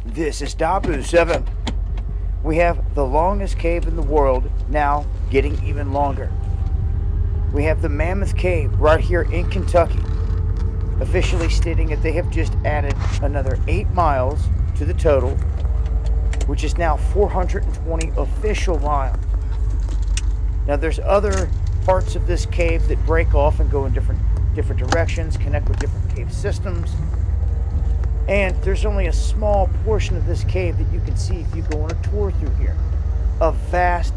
This is Dabu 7. We have the longest cave in the world, now getting even longer. We have the Mammoth Cave right here in Kentucky, officially stating that they have just added another 8 miles to the total, which is now 420 official miles. Now there's other parts of this cave that break off and go in different directions, connect with different cave systems. And there's only a small portion of this cave that you can see if you go on a tour through here. A vast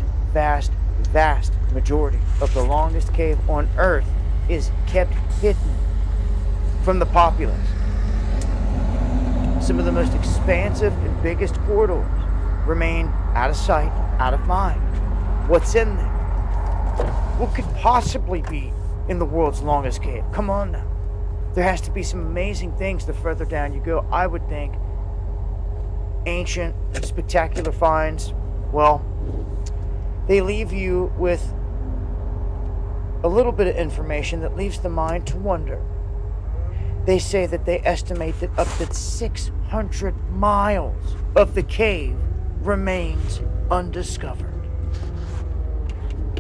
majority of the longest cave on Earth is kept hidden from the populace. Some of the most expansive and biggest corridors remain out of sight, out of mind. What's in there? What could possibly be in the world's longest cave? Come on now. There has to be some amazing things the further down you go. I would think ancient, spectacular finds, well, they leave you with a little bit of information that leaves the mind to wonder. They say that they estimate that up to 600 miles of the cave remains undiscovered.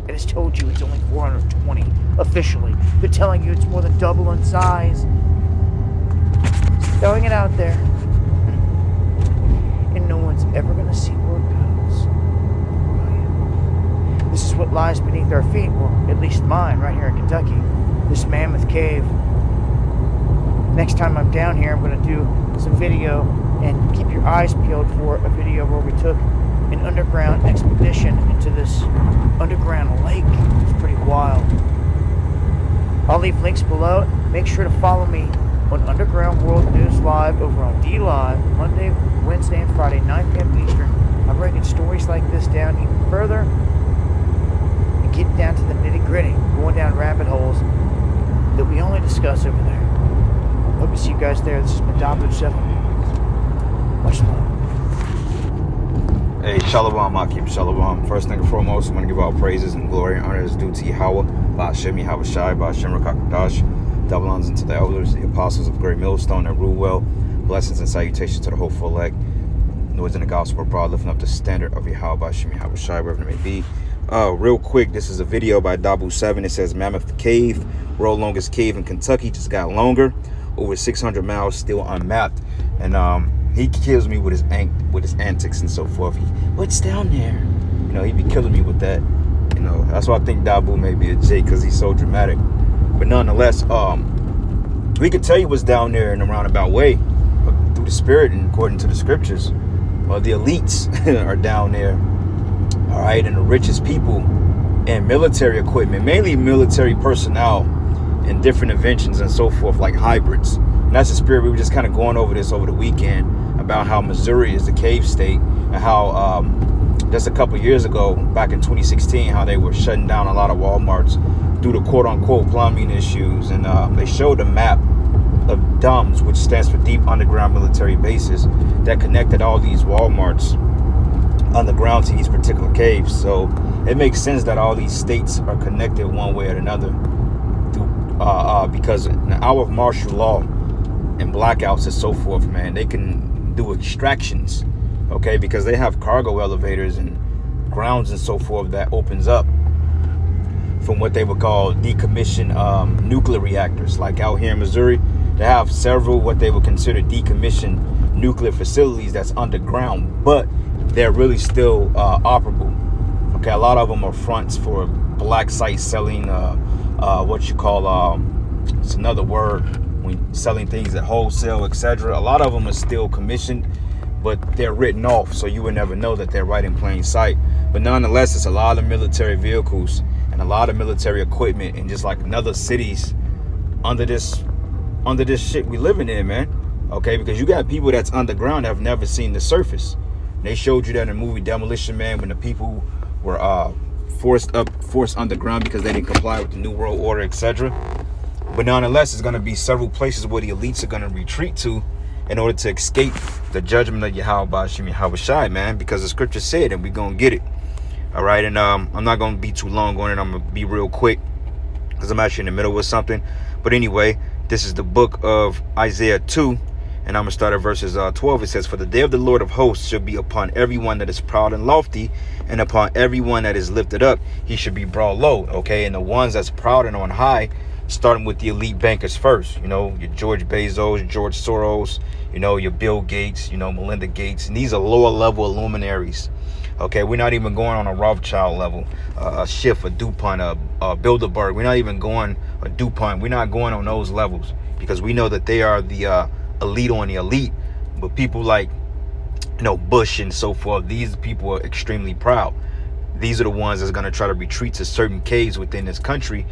It has told you it's only 420 officially. They're telling you it's more than double in size. Just throwing it out there. And no one's ever going to see where it goes. This is what lies beneath our feet. Well, at least mine, right here in Kentucky. This Mammoth Cave. Next time I'm down here, I'm going to do some video and keep your eyes peeled for a video where we took an underground expedition into this underground lake. It's pretty wild. I'll leave links below. Make sure to follow me on Underground World News Live over on DLive, Monday, Wednesday, and Friday, 9 p.m. Eastern. I'm breaking stories like this down even further and getting down to the nitty-gritty, going down rabbit holes that we only discuss over there. Hope to see you guys there. This is Madabu 7. Much love. Hey, Shalom, Akim Shalom. First thing and foremost, I'm going to give all praises and glory and honor is due to Yahweh, Ba'ashem Yahawashi, Ba'ashem Rakakadash, double honors unto the elders, the apostles of Great Millstone that rule well. Blessings and salutations to the hopeful elect. Noise in the gospel abroad, lifting up the standard of Yahweh, Ba'ashem Yahawashi, wherever it may be. Real quick, this is a video by Dabu 7. It says Mammoth Cave, world longest cave in Kentucky, just got longer. Over 600 miles, still unmapped. And he kills me with his antics and so forth. What's down there? You know, he'd be killing me with that. You know, that's why I think Dabu may be a J, because he's so dramatic. But nonetheless, we could tell you what's down there in a roundabout way, through the spirit and according to the scriptures. Well, the elites are down there, all right, and the richest people and military equipment, mainly military personnel and different inventions and so forth, like hybrids. And that's the spirit. We were just kind of going over this over the weekend about how Missouri is the cave state and how just a couple years ago, back in 2016, how they were shutting down a lot of Walmarts due to quote-unquote plumbing issues. And they showed a map of DUMBs, which stands for Deep Underground Military Bases, that connected all these Walmarts underground to these particular caves. So it makes sense that all these states are connected one way or another because in the hour of martial law and blackouts and so forth, man, they can do extractions, okay, because they have cargo elevators and grounds and so forth that opens up from what they would call decommissioned nuclear reactors. Like out here in Missouri, they have several what they would consider decommissioned nuclear facilities that's underground, but they're really still operable. Okay, a lot of them are fronts for black site selling, what you call, it's another word, when selling things at wholesale, etc. A lot of them are still commissioned, but they're written off, so you would never know that they're right in plain sight. But nonetheless, it's a lot of military vehicles and a lot of military equipment and just like another cities under this shit we living in, man. Okay, because you got people that's underground that have never seen the surface. They showed you that in the movie Demolition Man when the people were forced underground because they didn't comply with the New World Order, etc. But nonetheless, it's going to be several places where the elites are going to retreat to in order to escape the judgment of Yahweh Ba'ashem Yahawashi, man, because the scripture said that we're going to get it. All right, and I'm not going to be too long on it. I'm going to be real quick because I'm actually in the middle of something. But anyway, this is the book of Isaiah 2, And I'm going to start at verses 12. It says, "For the day of the Lord of hosts shall be upon everyone that is proud and lofty, and upon everyone that is lifted up, he should be brought low." Okay, and the ones that's proud and on high, starting with the elite bankers first. You know, your George Bezos, George Soros, you know, your Bill Gates, you know, Melinda Gates. And these are lower level luminaries. Okay, we're not even going on a Rothschild level, a Schiff, a DuPont, a Bilderberg. We're not even going a DuPont. We're not going on those levels, because we know that they are the elite on the elite. But people like, you know, Bush and so forth, these people are extremely proud. These are the ones that's going to try to retreat to certain caves within this country,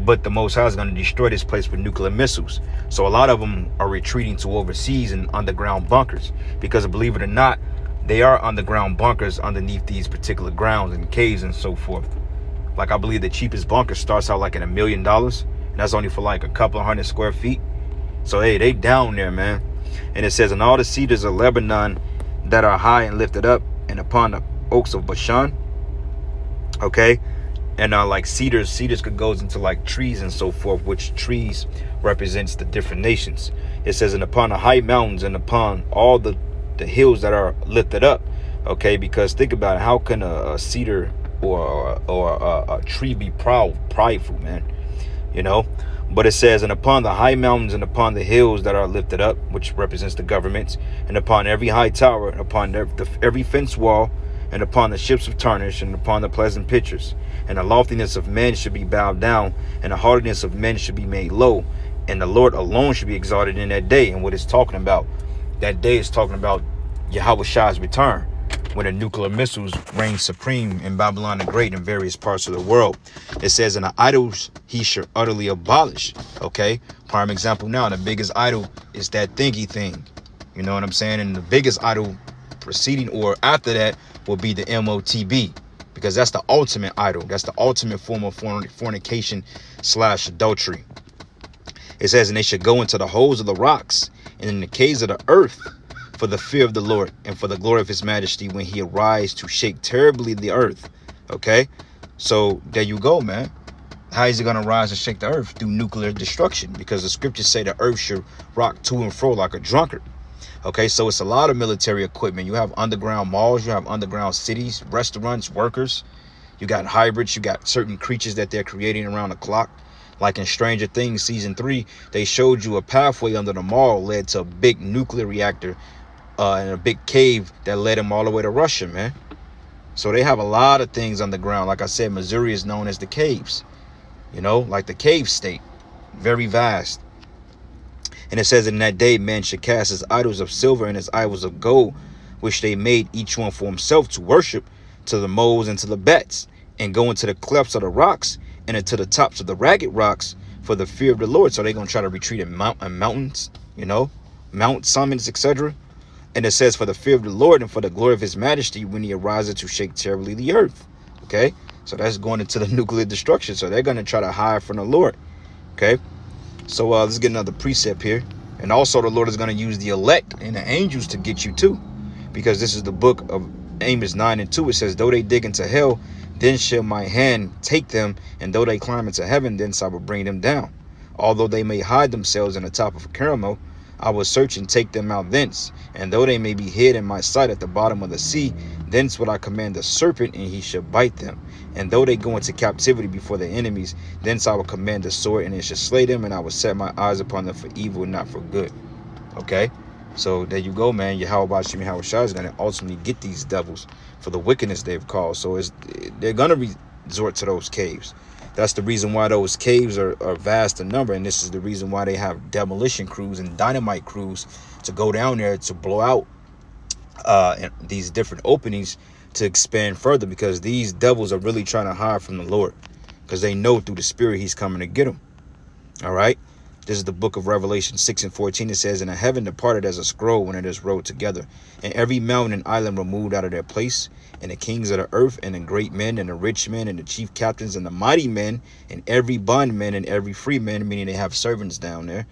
but the Most High is going to destroy this place with nuclear missiles. So a lot of them are retreating to overseas and underground bunkers, because believe it or not, they are underground bunkers underneath these particular grounds and caves and so forth. Like, I believe the cheapest bunker starts out like at $1 million, and that's only for like a couple of 100 square feet. So hey, they down there, man. And it says, "And all the cedars of Lebanon that are high and lifted up, and upon the oaks of Bashan." Okay, and like cedars could go into like trees and so forth, which trees represents the different nations. It says, "And upon the high mountains, and upon all the hills that are lifted up." Okay, because think about it, how can a cedar or a tree be prideful, man? You know. But it says, "And upon the high mountains, and upon the hills that are lifted up," which represents the governments, "and upon every high tower, and upon every fence wall, and upon the ships of tarnish, and upon the pleasant pictures. And the loftiness of men should be bowed down, and the haughtiness of men should be made low. And the Lord alone should be exalted in that day." And what it's talking about, that day is talking about Yahweh Shai's return, when the nuclear missiles reign supreme in Babylon the Great and various parts of the world. It says, "And the idols he should utterly abolish." Okay, prime example now, the biggest idol is that thingy thing. You know what I'm saying? And the biggest idol preceding or after that will be the MOTB, because that's the ultimate idol. That's the ultimate form of fornication / adultery. It says, "And they should go into the holes of the rocks and in the caves of the earth, for the fear of the Lord and for the glory of his majesty, when he arise to shake terribly the earth." Okay, so there you go, man. How is he going to rise and shake the earth? Through nuclear destruction, because the scriptures say the earth should rock to and fro like a drunkard. Okay, so it's a lot of military equipment. You have underground malls, you have underground cities, restaurants, workers. You got hybrids, you got certain creatures that they're creating around the clock. Like in Stranger Things season 3, they showed you a pathway under the mall led to a big nuclear reactor and a big cave that led them all the way to Russia, man. So they have a lot of things underground. Like I said, Missouri is known as the caves, you know, like the cave state, very vast. And it says, "In that day, man should cast his idols of silver and his idols of gold, which they made each one for himself to worship, to the moles and to the bats, and go into the clefts of the rocks and into the tops of the ragged rocks for the fear of the Lord." So they're going to try to retreat in mountains, you know, mount summits, etc. And it says, "For the fear of the Lord and for the glory of his majesty, when he arises to shake terribly the earth." Okay, so that's going into the nuclear destruction. So they're going to try to hide from the Lord. Okay, so let's get another precept here. "And also the Lord is going to use the elect and the angels to get you too, because this is the book of Amos 9:2. It says, "Though they dig into hell, then shall my hand take them, and though they climb into heaven, thence I will bring them down. Although they may hide themselves in the top of a caramel, I will search and take them out thence. And though they may be hid in my sight at the bottom of the sea, thence will I command the serpent, and he shall bite them. And though they go into captivity before their enemies, thence I will command the sword, and it shall slay them, and I will set my eyes upon them for evil and not for good." Okay, so there you go, man. Yahweh Shai is going to ultimately get these devils for the wickedness they've caused. So they're going to resort to those caves. That's the reason why those caves are vast in number, and this is the reason why they have demolition crews and dynamite crews to go down there to blow out these different openings to expand further, because these devils are really trying to hide from the Lord, because they know through the Spirit he's coming to get them. All right, this is the book of Revelation 6:14. It says, "And the heaven departed as a scroll when it is rolled together, and every mountain and island removed out of their place, and the kings of the earth, and the great men, and the rich men, and the chief captains, and the mighty men, and every bondman, and every free man," meaning they have servants down there,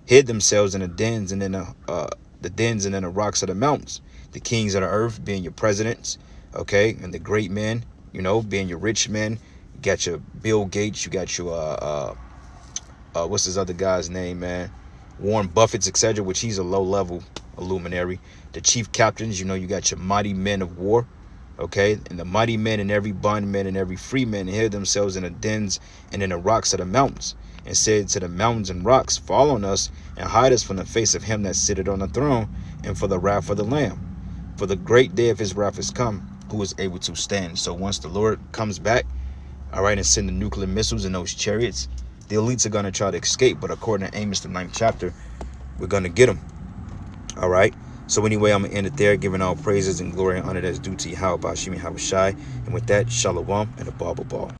"hid themselves in the dens and in the dens and in the rocks of the mountains. The kings of the earth being your presidents, okay, and the great men, you know, being your rich men. You got your Bill Gates, you got your what's this other guy's name, man? Warren Buffett's, etc., which he's a low-level luminary. The chief captains, you know, you got your mighty men of war, okay? And the mighty men and every bondman and every free man hid themselves in the dens and in the rocks of the mountains, and said to the mountains and rocks, fall on us and hide us from the face of him that sitteth on the throne and for the wrath of the Lamb. For the great day of his wrath is come, who is able to stand. So once the Lord comes back, all right, and send the nuclear missiles in those chariots, the elites are going to try to escape. But according to Amos, the 9th chapter, we're going to get them. All right. So anyway, I'm going to end it there, giving all praises and glory and honor that's due to Yahweh Bashimi Habashai. And with that, Shalom and a Baba Ball.